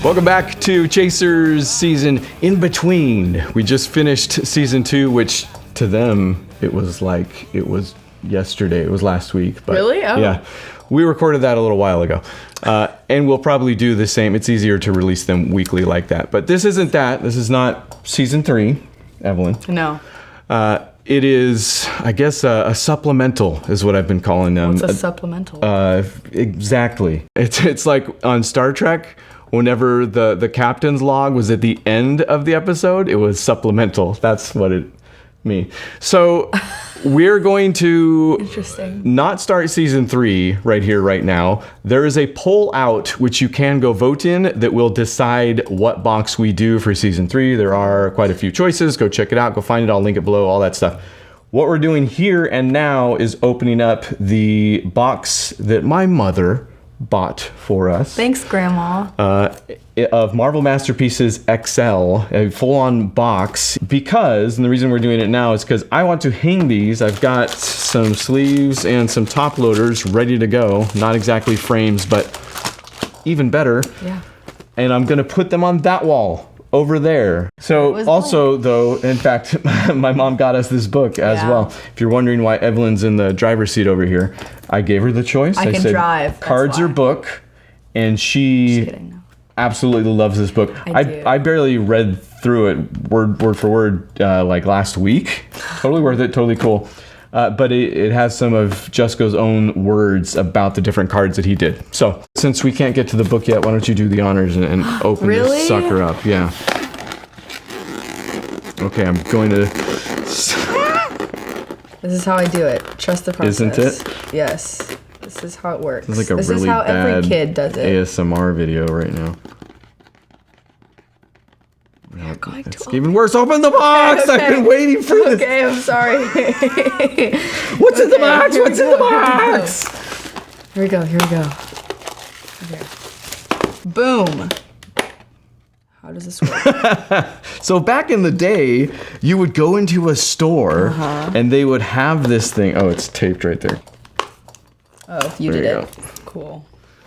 Welcome back to Chasers season in between. We just finished season 2, which to them it was yesterday. It was last week. But really? Oh. Yeah. We recorded that a little while ago. And we'll probably do the same. It's easier to release them weekly like that. But this isn't that. This is not season 3, Evelyn. No. It is, I guess, a supplemental is what I've been calling them. What's a supplemental? Exactly. It's like on Star Trek, whenever the captain's log was at the end of the episode, it was supplemental. That's what it means. So we're going to not start season 3 right here, right now. There is a poll out, which you can go vote in, that will decide what box we do for season 3. There are quite a few choices. Go check it out. Go find it. I'll link it below, all that stuff. What we're doing here and now is opening up the box that my mother bought for us. Thanks, Grandma. Of Marvel Masterpieces XL, a full-on box, because, and the reason we're doing it now is because I want to hang these. I've got some sleeves and some top loaders ready to go. Not exactly frames, but even better. Yeah. And I'm gonna put them on that wall over there. So also though, in fact, my mom got us this book as well. If you're wondering why Evelyn's in the driver's seat over here, I gave her the choice. I can said, drive. Cards or book, and she absolutely loves this book. I barely read through it word for word like last week. Totally worth it. Totally cool. But it has some of Jusko's own words about the different cards that he did. So since we can't get to the book yet, why don't you do the honors and open this sucker up? Yeah. Okay, I'm going to... This is how I do it. Trust the process. Isn't it? Yes. This is how it works. This is like a this really is how bad every kid does it. ASMR video right now. We're going it's to even worse. Open the box! Okay. I've been waiting for this. Okay, I'm sorry. What's in the box? What's in the box? Here we go. Here we go. Okay. Boom. How does this work? So back in the day, you would go into a store and they would have this thing. Oh, it's taped right there. Oh, you did it. Cool.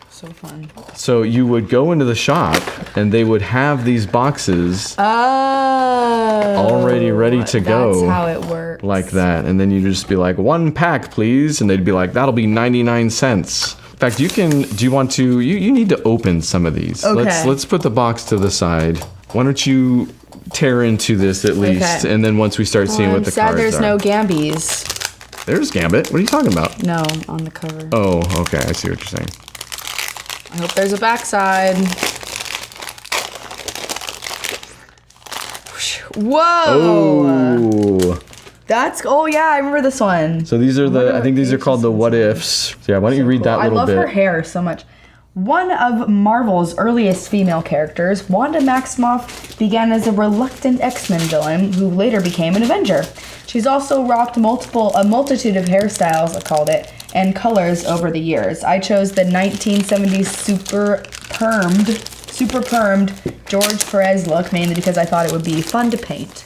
So fun. So you would go into the shop and they would have these boxes already ready to go. That's how it works. Like that. And then you'd just be like, 1 pack, please. And they'd be like, that'll be 99 cents. In fact, do you want to, you need to open some of these. Okay. Let's put the box to the side. Why don't you tear into this at least, and then once we start seeing what the cards are. There's no Gambies. There's Gambit. What are you talking about? No, on the cover. Oh, okay. I see what you're saying. I hope there's a backside. Whoa! Oh. Oh yeah, I remember this one. So these are I think these are called the what ifs. So yeah, why don't you read that little bit? I love her hair so much. One of Marvel's earliest female characters, Wanda Maximoff began as a reluctant X-Men villain who later became an Avenger. She's also rocked a multitude of hairstyles, I called it, and colors over the years. I chose the 1970s super permed George Perez look, mainly because I thought it would be fun to paint.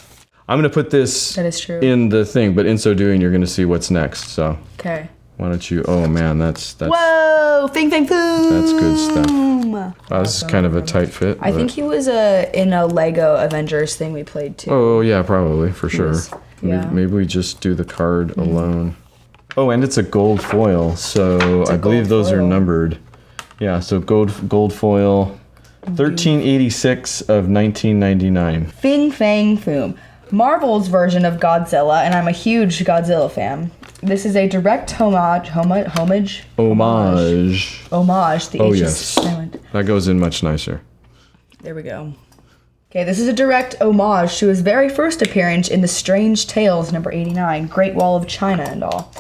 I'm going to put this that is true. in the thing, but in so doing, you're going to see what's next. So okay. Why don't you? Oh man, that's. Whoa! Fing fang foom! That's good stuff. Oh, this is kind of a tight fit. I think he was in a Lego Avengers thing we played too. Oh yeah, probably for sure. Yeah. Maybe we just do the card alone. Oh, and it's a gold foil, so I believe those are numbered. Yeah, so gold foil, 1386 of 1999. Fing fang foom. Marvel's version of Godzilla, and I'm a huge Godzilla fan. This is a direct homage. The Oh H yes, is silent. that goes in much nicer. There we go. Okay, this is a direct homage to his very first appearance in the Strange Tales number 89, Great Wall of China and all.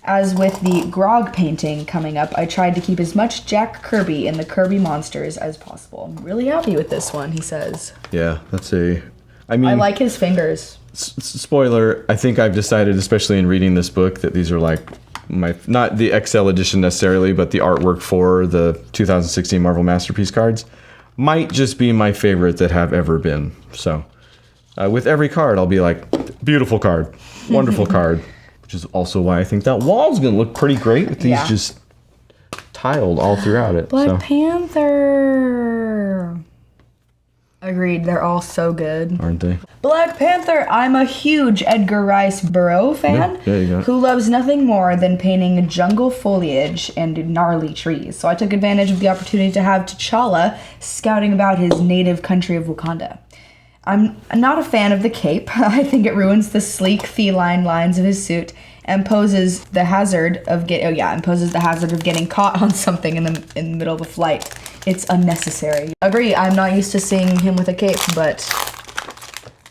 As with the Grog painting coming up, I tried to keep as much Jack Kirby in the Kirby monsters as possible. I'm really happy with this one, he says. Yeah, I like his fingers. Spoiler, I think I've decided, especially in reading this book, that these are like not the XL edition necessarily, but the artwork for the 2016 Marvel Masterpiece cards might just be my favorite that have ever been. So with every card, I'll be like, beautiful card, wonderful card, which is also why I think that wall's going to look pretty great with these just tiled all throughout it. Black Panther. Agreed. They're all so good. Aren't they? Black Panther. I'm a huge Edgar Rice Burroughs fan Yeah, you go. who loves nothing more than painting jungle foliage and gnarly trees. So I took advantage of the opportunity to have T'Challa scouting about his native country of Wakanda. I'm not a fan of the cape. I think it ruins the sleek feline lines of his suit and poses the hazard of getting caught on something in the middle of a flight. It's unnecessary. Agree, I'm not used to seeing him with a cape, but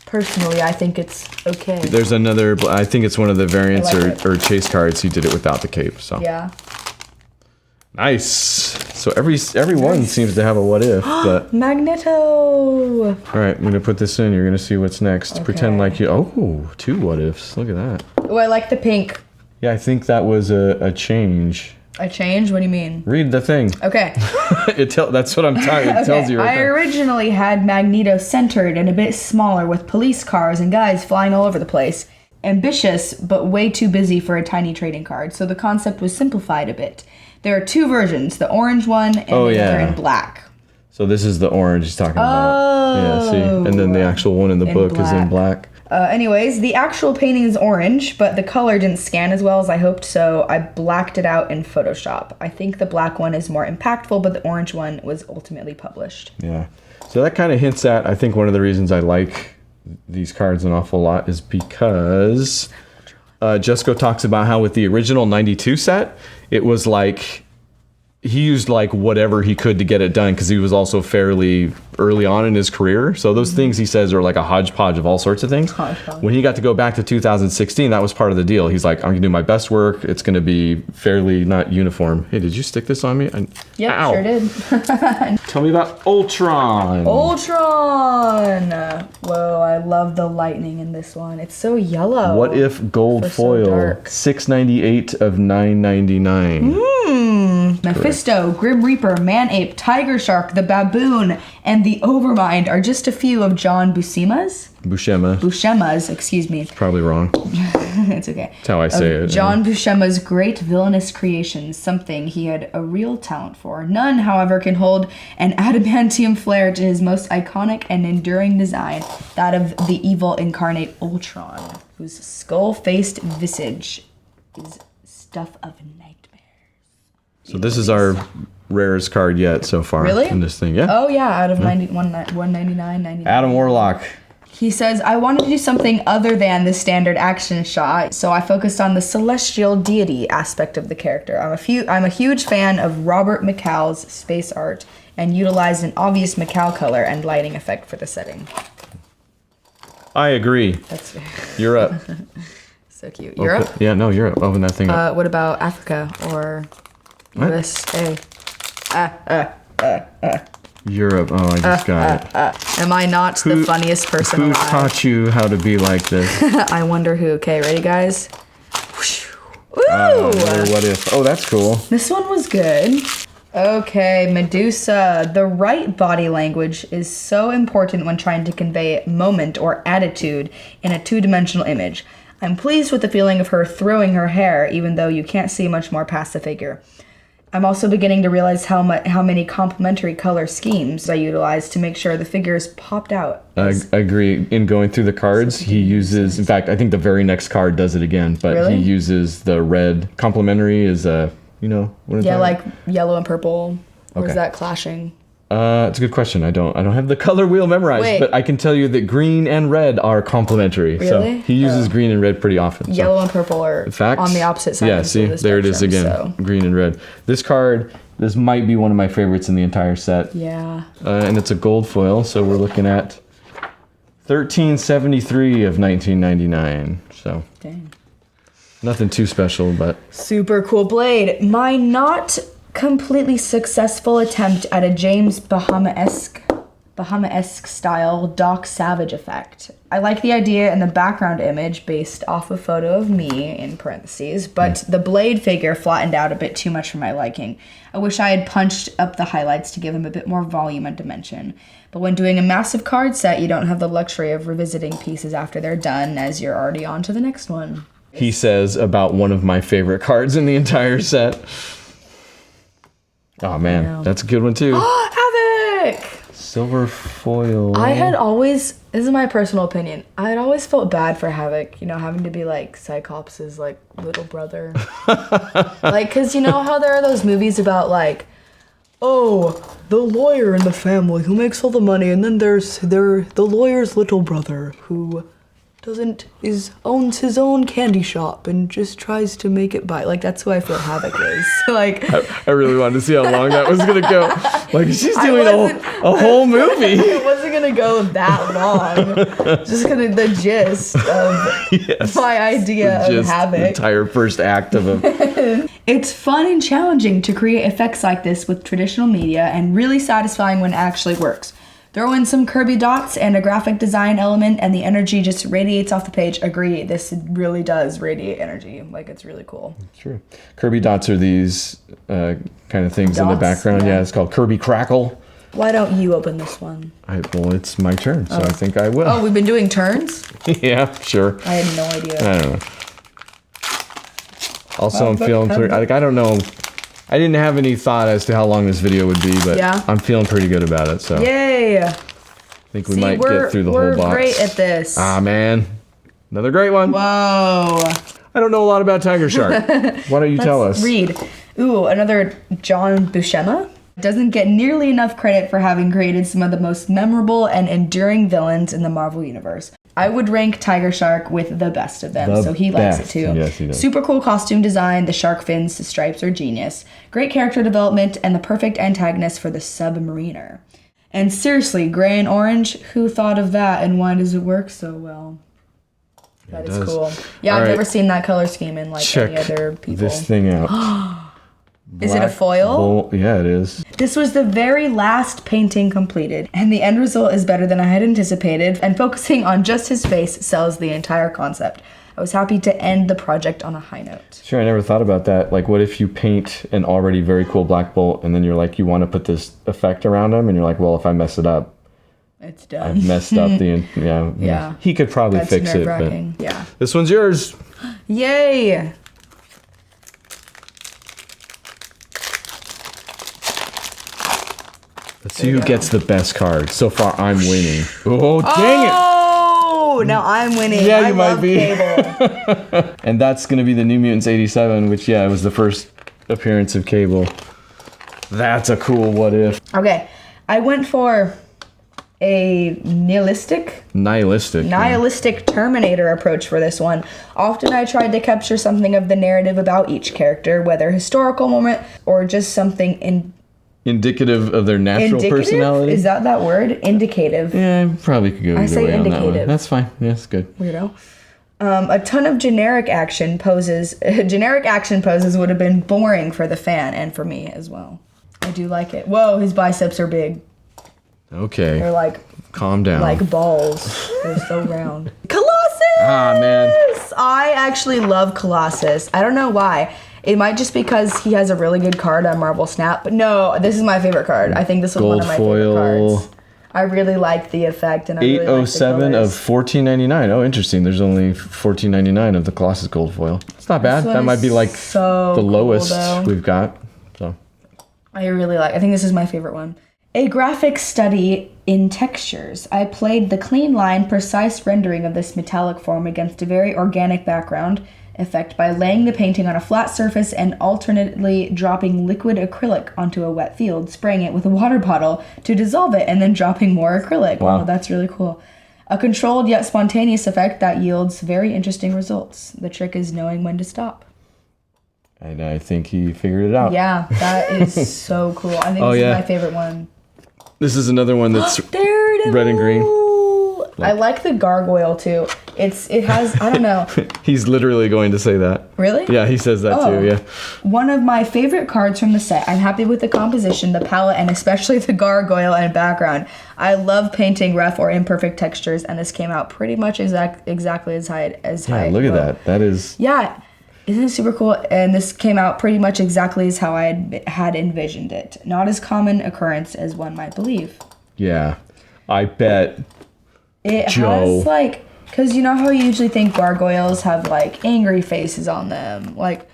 personally, I think it's okay. There's another, I think it's one of the variants like or chase cards. He did it without the cape, so. Yeah. Nice. So every one seems to have a what if, but. Magneto! All right, I'm going to put this in. You're going to see what's next. Okay. Pretend like you, oh, 2 what ifs. Look at that. Oh, I like the pink. Yeah, I think that was a change. A change? What do you mean? Read the thing. Okay. That's what I'm talking. It tells you right I there. originally had Magneto centered and a bit smaller with police cars and guys flying all over the place. Ambitious, but way too busy for a tiny trading card, so the concept was simplified a bit. There are 2 versions, the orange one and the other in black. So this is the orange he's talking about. Yeah, see? And then the actual one in the book is in black. Anyways, the actual painting is orange, but the color didn't scan as well as I hoped, so I blacked it out in Photoshop. I think the black one is more impactful, but the orange one was ultimately published. Yeah. So that kind of hints at, I think one of the reasons I like these cards an awful lot is because Jesco talks about how with the original 92 set, it was like he used like whatever he could to get it done because he was also fairly early on in his career. So those things he says are like a hodgepodge of all sorts of things. When he got to go back to 2016, that was part of the deal. He's like, I'm gonna do my best work. It's gonna be fairly not uniform. Hey, did you stick this on me? Yep, Ow. sure did. Tell me about Ultron. Ultron! Whoa, I love the lightning in this one. It's so yellow. What if gold So foil? dark. 698 of 999. Mephisto, Grim Reaper, Man-Ape, Tiger Shark, the Baboon, and the Overmind are just a few of John Buscema's, excuse me. Probably wrong. It's okay. That's how I say it. John Buscema's great villainous creations, something he had a real talent for. None, however, can hold an adamantium flair to his most iconic and enduring design, that of the evil incarnate Ultron, whose skull-faced visage is stuff of nightmares. So this is our rarest card yet so far. Really? In this thing, yeah. Oh yeah, out of 199, 99. Adam Warlock. He says, I wanted to do something other than the standard action shot, so I focused on the celestial deity aspect of the character. I'm a huge fan of Robert McCall's space art and utilized an obvious McCall color and lighting effect for the setting. I agree. That's You're up. so cute. Europe? Yeah, no, Europe. Open that thing up. What about Africa or USA? Europe. Oh, I just got it. Am I not the funniest person Who alive? taught you how to be like this? I wonder who. Okay, ready, guys? Ooh! What if? Oh, that's cool. This one was good. Okay, Medusa. The right body language is so important when trying to convey moment or attitude in a 2-dimensional image. I'm pleased with the feeling of her throwing her hair, even though you can't see much more past the figure. I'm also beginning to realize how many complementary color schemes I utilized to make sure the figures popped out. I agree. In going through the cards, he uses, in fact, I think the very next card does it again, but Really? he uses the red. Complementary is, what is Yeah, that? like yellow and purple. Or Okay. is that clashing? It's a good question. I don't have the color wheel memorized, Wait. but I can tell you that green and red are complementary. Really? So he uses green and red pretty often. So. Yellow and purple are Facts? on the opposite side Yeah, of see, the there it is spectrum, again. so- Green and red. This might be one of my favorites in the entire set. Yeah. And it's a gold foil, so we're looking at 1373 of 1999. So Dang. nothing too special, but Super cool blade. My not completely successful attempt at a James Bahama-esque style Doc Savage effect. I like the idea and the background image based off a photo of me in parentheses, but the blade figure flattened out a bit too much for my liking. I wish I had punched up the highlights to give him a bit more volume and dimension. But when doing a massive card set, you don't have the luxury of revisiting pieces after they're done, as you're already on to the next one. he says about one of my favorite cards in the entire set. Oh man, know. that's a good one too. Havoc! Silver foil. I had always, this is my personal opinion, I had always felt bad for Havoc, you know, having to be like Cyclops' like little brother. Like, because you know how there are those movies about like, oh, the lawyer in the family who makes all the money, and then there's the lawyer's little brother who owns his own candy shop and just tries to make it by. Like, that's who I feel Havoc is. Like, I really wanted to see how long that was gonna go. Like, she's doing a whole movie. It wasn't gonna go that long. Just the gist of my idea of Havoc. The entire first act of a. It's fun and challenging to create effects like this with traditional media, and really satisfying when it actually works. Throw in some Kirby dots and a graphic design element, and the energy just radiates off the page. Agree, this really does radiate energy. Like, it's really cool. True. Kirby dots are these kind of things in the background. Yeah, it's called Kirby Crackle. Why don't you open this one? Well, it's my turn, so I think I will. Oh, we've been doing turns? Yeah, sure. I had no idea. I don't know. Also, I'm feeling I don't know. I didn't have any thought as to how long this video would be, but I'm feeling pretty good about it. So yay! I think we might get through the whole box. We're great at this. Ah, man. Another great one. Whoa. I don't know a lot about Tiger Shark. Why don't you tell us? Read. Ooh, another John Buscema. Doesn't get nearly enough credit for having created some of the most memorable and enduring villains in the Marvel Universe. I would rank Tiger Shark with the best of them, so he likes it too. Yes, he does. Super cool costume design, the shark fins, the stripes are genius. Great character development, and the perfect antagonist for the Submariner. And seriously, gray and orange, who thought of that, and why does it work so well? That is cool. Yeah, I've never seen that color scheme in like any other people. This thing out. Is it a foil? Yeah, it is. This was the very last painting completed, and the end result is better than I had anticipated, and focusing on just his face sells the entire concept. I was happy to end the project on a high note. Sure, I never thought about that. Like, what if you paint an already very cool Black Bolt, and then you're like, you want to put this effect around him, and you're like, well, if I mess it up, it's done. I've messed up the, yeah. He could probably fix it, but yeah. This one's yours. Yay! Let's see who gets the best card. So far, I'm winning. Oh, dang it! Oh, now I'm winning. Yeah, you I might love be. Cable. And that's going to be the New Mutants 87, which, it was the first appearance of Cable. That's a cool what if. Okay, I went for a nihilistic Terminator approach for this one. Often I tried to capture something of the narrative about each character, whether historical moment or just something indicative of their natural personality. Is that word? Indicative. Yeah, probably could go either way on that one. That's fine. Yeah, it's good. Weirdo. A ton of generic action poses. Generic action poses would have been boring for the fan and for me as well. I do like it. Whoa, his biceps are big. Okay. They're like... Calm down. Like balls. They're so round. Colossus! Ah, man. I actually love Colossus. I don't know why. It might just because he has a really good card on Marvel Snap. But no, this is my favorite card. I think this was one of my favorite cards. I really like the effect, and I really like the 807 of $14.99. Oh, interesting. There's only $14.99 of the Colossus gold foil. It's not bad. That might be like the lowest we've got. So I think this is my favorite one. A graphic study in textures. I played the clean line, precise rendering of this metallic form against a very organic background effect by laying the painting on a flat surface and alternately dropping liquid acrylic onto a wet field, spraying it with a water bottle to dissolve it, and then dropping more acrylic. Wow, that's really cool. A controlled yet spontaneous effect that yields very interesting results. The trick is knowing when to stop. And I think he figured it out. Yeah, that is so cool. I think this is my favorite one. This is another one that's red and green. I like the gargoyle too. It has, I don't know. He's literally going to say that. Really? Yeah, he says that too, yeah. One of my favorite cards from the set. I'm happy with the composition, the palette, and especially the gargoyle and background. I love painting rough or imperfect textures, and this came out pretty much exactly as I look at that. That is... Yeah. Isn't it super cool? And this came out pretty much exactly as how I had envisioned it. Not as common occurrence as one might believe. Yeah. I bet it has like... Because you know how you usually think gargoyles have like angry faces on them? Like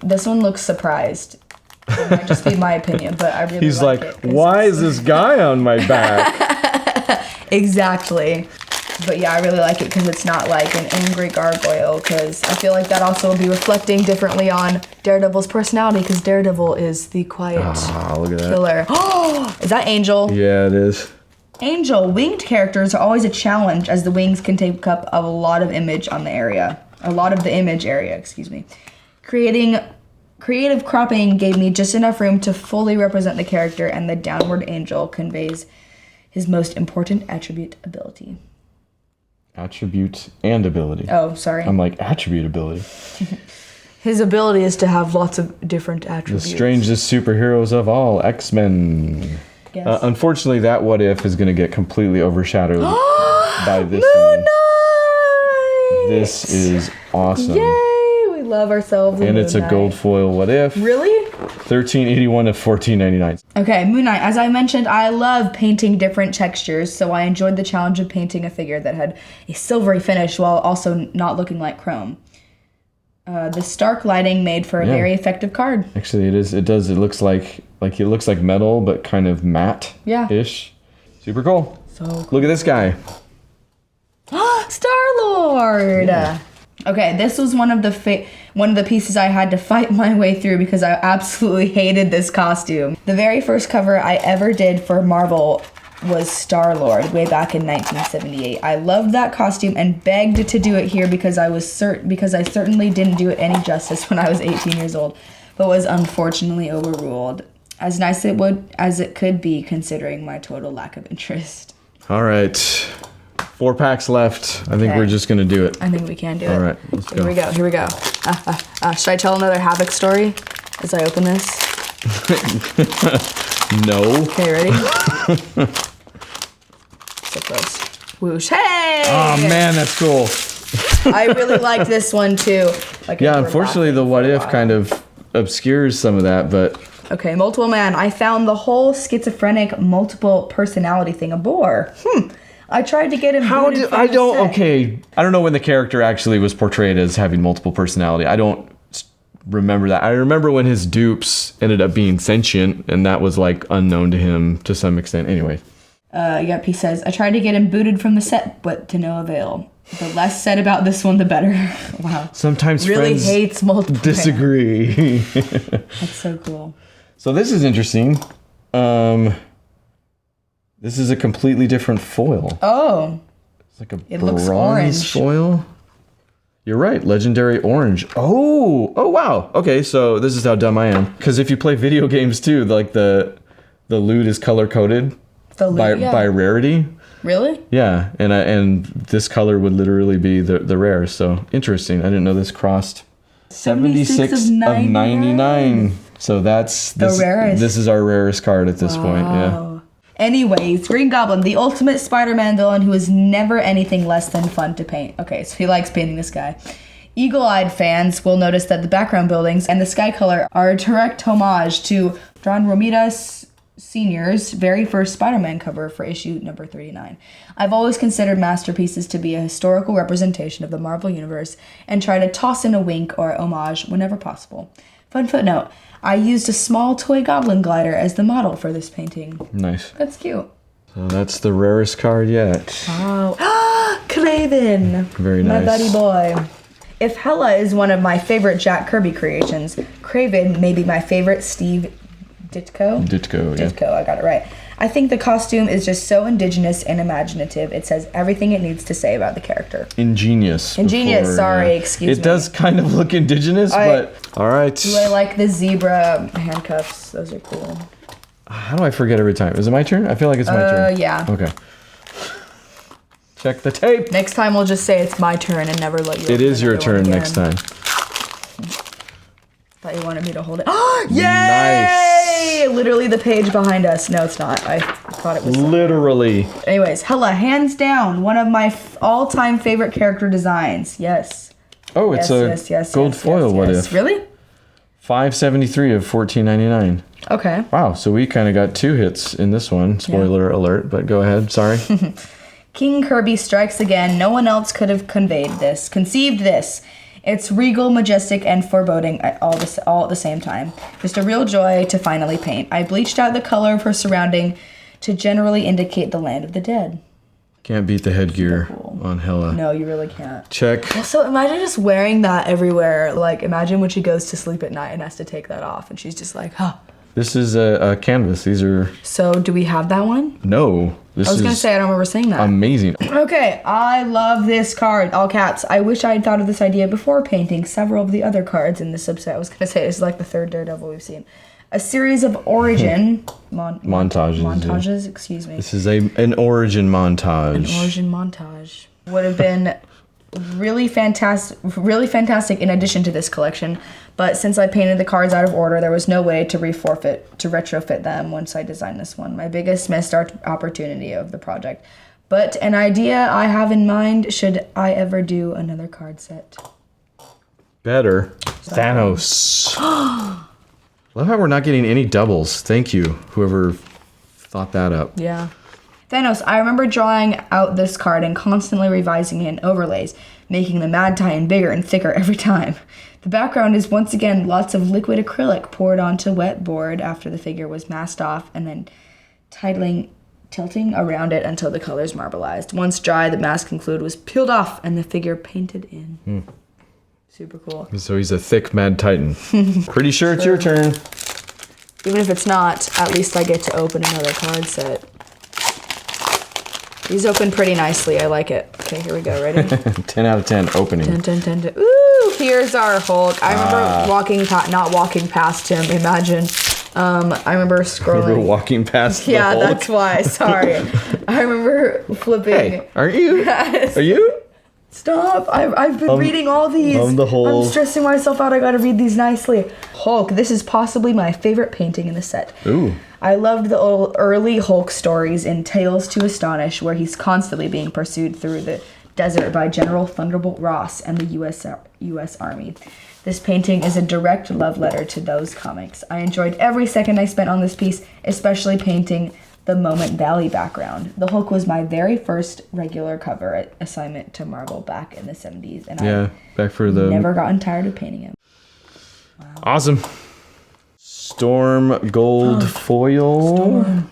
this one looks surprised. It might just be my opinion, but I really He's like like, it. 'Cause why is this guy on my back? Exactly. But yeah, I really like it because it's not like an angry gargoyle, because I feel like that also will be reflecting differently on Daredevil's personality, because Daredevil is the quiet Look at that. killer. Oh, is that Angel? Yeah, it is. Angel, winged characters are always a challenge, as the wings can take up a lot of image on the area. A lot of the image area, excuse me. Creative cropping gave me just enough room to fully represent the character, and the downward angel conveys his most important attribute, ability. Attribute and ability. Oh, sorry. I'm like, attribute ability. His ability is to have lots of different attributes. The strangest superheroes of all, X-Men. Yes. Unfortunately, that what if is going to get completely overshadowed by this Moon one. Knight! This is awesome. Yay! We love ourselves in And Moon it's a Knight. gold foil what if. Really? 1381 to 1499. Okay, Moon Knight. As I mentioned, I love painting different textures, so I enjoyed the challenge of painting a figure that had a silvery finish while also not looking like chrome. The stark lighting made for a very effective card. Actually, it is. It does. It looks like it looks like metal, but kind of matte. Yeah. Ish. Super cool. So cool. Look at this guy. Star-Lord! Yeah. Okay, this was one of the pieces I had to fight my way through because I absolutely hated this costume. The very first cover I ever did for Marvel was Star-Lord way back in 1978. I loved that costume and begged to do it here because I certainly didn't do it any justice when I was 18 years old, but was unfortunately overruled. As nice as it could be considering my total lack of interest. All right. 4 packs left. I think we're just going to do it. I think we can do it. All right, let's go. Here we go. Should I tell another Havoc story as I open this? No. Okay, ready? So close. Whoosh. Hey! Oh, man, that's cool. I really liked this one, too. Like, Yeah, unfortunately, the what if kind of obscures some of that, but... Okay, multiple man. I found the whole schizophrenic multiple personality thing a bore. I tried to get him. How did I don't? Okay, I don't know when the character actually was portrayed as having multiple personality. I don't remember that. I remember when his dupes ended up being sentient, and that was like unknown to him to some extent. Anyway. Yep, he says, I tried to get him booted from the set, but to no avail. The less said about this one, the better. Wow. Sometimes really friends hates multiple disagree. That's so cool. So this is interesting. This is a completely different foil. Oh. It's like a It looks bronze orange. foil. You're right, legendary orange. Oh wow. Okay, so this is how dumb I am. Because if you play video games too, like the loot is color coded by rarity. Really? Yeah, and this color would literally be the rare. So interesting. I didn't know this crossed 76 of 99. So this rarest. This is our rarest card at this point. Yeah. Anyways, Green Goblin, the ultimate Spider-Man villain who is never anything less than fun to paint. Okay, so he likes painting this guy. Eagle-eyed fans will notice that the background buildings and the sky color are a direct homage to John Romita Sr.'s very first Spider-Man cover for issue number 39. I've always considered masterpieces to be a historical representation of the Marvel Universe and try to toss in a wink or homage whenever possible. Fun footnote, I used a small toy goblin glider as the model for this painting. Nice. That's cute. So that's the rarest card yet. Oh, Craven. Very nice. My buddy boy. If Hela is one of my favorite Jack Kirby creations, Craven may be my favorite Steve Ditko. Ditko, I got it right. I think the costume is just so indigenous and imaginative. It says everything it needs to say about the character. Ingenious. Excuse me. It does kind of look indigenous, but all right. Do I like the zebra handcuffs? Those are cool. How do I forget every time? Is it my turn? I feel like it's my turn. Yeah. Okay. Check the tape. Next time we'll just say it's my turn and never let you. It is your turn next time. Thought you wanted me to hold it. Oh, yay! Nice. Literally the page behind us. No, it's not. I thought it was. Literally. Anyways, Hela, hands down, one of my all-time favorite character designs. Yes. Oh, it's a gold foil. What if? Really? 573 of 14.99. Okay. Wow. So we kind of got 2 hits in this one. Spoiler alert. But go ahead. Sorry. King Kirby strikes again. No one else could have conceived this. It's regal, majestic, and foreboding all at the same time. Just a real joy to finally paint. I bleached out the color of her surrounding to generally indicate the land of the dead. Can't beat the headgear on Hela. No, you really can't. Check. Also, imagine just wearing that everywhere. Like, imagine when she goes to sleep at night and has to take that off, and she's just like, huh. This is a canvas. These are... So, do we have that one? No. This I was going to say, I don't remember saying that. Amazing. Okay, I love this card. All caps. I wish I had thought of this idea before painting several of the other cards in this subset. I was going to say, this is like the third Daredevil we've seen. A series of origin montages, excuse me. This is an origin montage. An origin montage would have been really fantastic in addition to this collection, but since I painted the cards out of order, there was no way to retrofit them once I designed this one. My biggest missed opportunity of the project, but an idea I have in mind should I ever do another card set. Better. Thanos. Love how we're not getting any doubles. Thank you, whoever thought that up. Yeah. Thanos, I remember drawing out this card and constantly revising it in overlays, making the Mad Titan bigger and thicker every time. The background is once again lots of liquid acrylic poured onto wet board after the figure was masked off and then tilting around it until the colors marbleized. Once dry, the masking fluid was peeled off and the figure painted in. Super cool. So he's a thick Mad Titan. Pretty sure it's your turn. Even if it's not, at least I get to open another card set. These open pretty nicely. I like it. Okay, here we go. Ready? 10 out of 10 opening. 10. Ooh, here's our Hulk. I remember not walking past him. Imagine. I remember scrolling. Remember walking past the Yeah, Hulk? that's why. Sorry. I remember flipping. Hey, aren't you? Yes. Are you? Stop! I've been reading all these. I'm stressing myself out. I gotta read these nicely. Hulk. This is possibly my favorite painting in the set. Ooh. I loved the early Hulk stories in Tales to Astonish, where he's constantly being pursued through the desert by General Thunderbolt Ross and the U.S. Army. This painting is a direct love letter to those comics. I enjoyed every second I spent on this piece, especially painting the Moment Valley background. The Hulk was my very first regular cover assignment to Marvel back in the 70s, and I've never gotten tired of painting it. Wow. Awesome. Storm gold foil. Storm.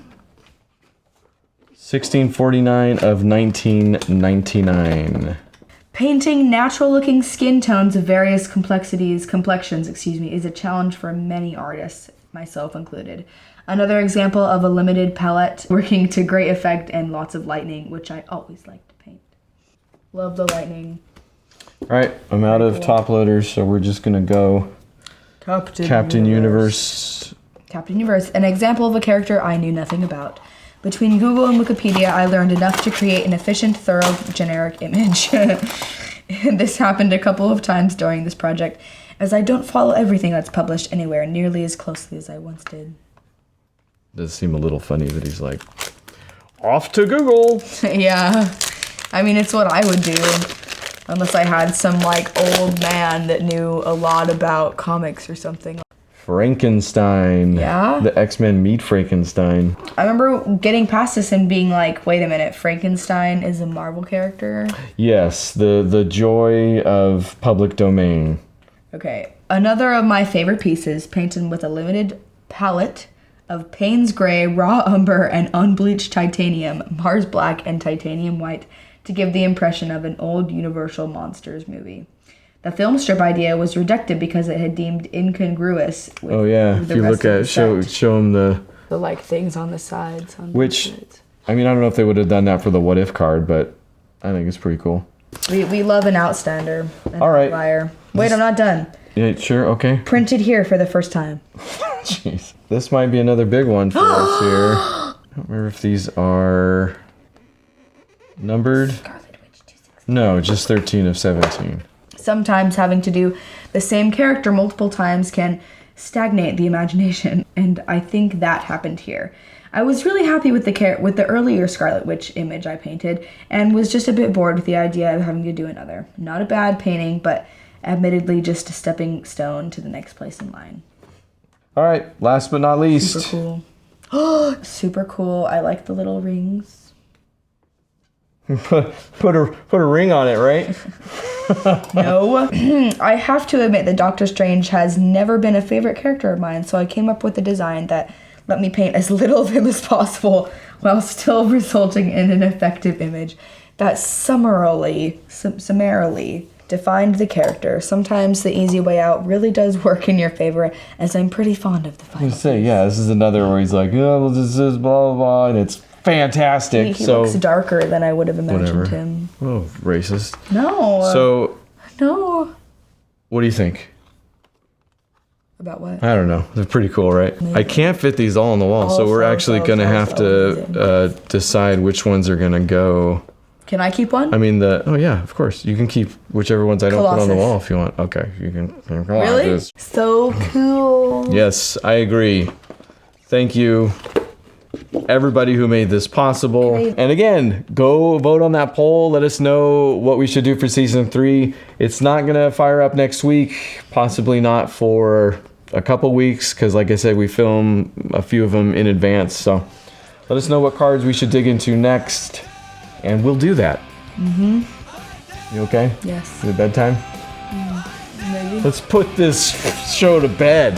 1649 of 1999. Painting natural-looking skin tones of various complexions, is a challenge for many artists, myself included. Another example of a limited palette working to great effect and lots of lightning, which I always like to paint. Love the lightning. All right, I'm out of top loaders, so we're just gonna go Captain Universe. Captain Universe, an example of a character I knew nothing about. Between Google and Wikipedia, I learned enough to create an efficient, thorough, generic image. This happened a couple of times during this project, as I don't follow everything that's published anywhere nearly as closely as I once did. Does seem a little funny that he's like, off to Google. Yeah. I mean, it's what I would do. Unless I had some, old man that knew a lot about comics or something. Frankenstein. Yeah? The X-Men meet Frankenstein. I remember getting past this and being like, wait a minute, Frankenstein is a Marvel character? Yes, the joy of public domain. Okay. Another of my favorite pieces, painted with a limited palette of Payne's Gray, Raw Umber, and unbleached titanium, Mars Black, and titanium white to give the impression of an old Universal Monsters movie. The film strip idea was rejected because it had deemed incongruous with if you look at show them the things on the sides. I mean, I don't know if they would have done that for the What If card, but I think it's pretty cool. We love an outstander. All right. Outlier. Wait, I'm not done. Yeah, sure, okay. Printed here for the first time. Jeez. This might be another big one for us here. I don't remember if these are numbered. Scarlet Witch 216. No, just 13 of 17. Sometimes having to do the same character multiple times can stagnate the imagination, and I think that happened here. I was really happy with the earlier Scarlet Witch image I painted, and was just a bit bored with the idea of having to do another. Not a bad painting, but admittedly just a stepping stone to the next place in line. All right, last but not least. Super cool. Super cool. I like the little rings. Put a ring on it, right? No. I have to admit that Doctor Strange has never been a favorite character of mine, so I came up with a design that let me paint as little of him as possible while still resulting in an effective image that summarily defined the character. Sometimes the easy way out really does work in your favor, as I'm pretty fond of the final. This is another where he's like, oh, well, this is blah, blah, blah, and it's fantastic. He looks darker than I would have imagined him. Oh, racist. No. No. What do you think? About what? I don't know. They're pretty cool, right? Maybe. I can't fit these all on the wall, so we're actually going to have to decide which ones are going to go. Can I keep one? I mean, oh yeah, of course. You can keep whichever ones I don't put on the wall if you want. Okay, you can. Really? So cool. Yes, I agree. Thank you, everybody who made this possible. And again, go vote on that poll. Let us know what we should do for season 3. It's not going to fire up next week, possibly not for a couple weeks, because like I said, we film a few of them in advance. So let us know what cards we should dig into next. And we'll do that. Mm-hmm. You okay? Yes. Is it bedtime? Maybe. Let's put this show to bed.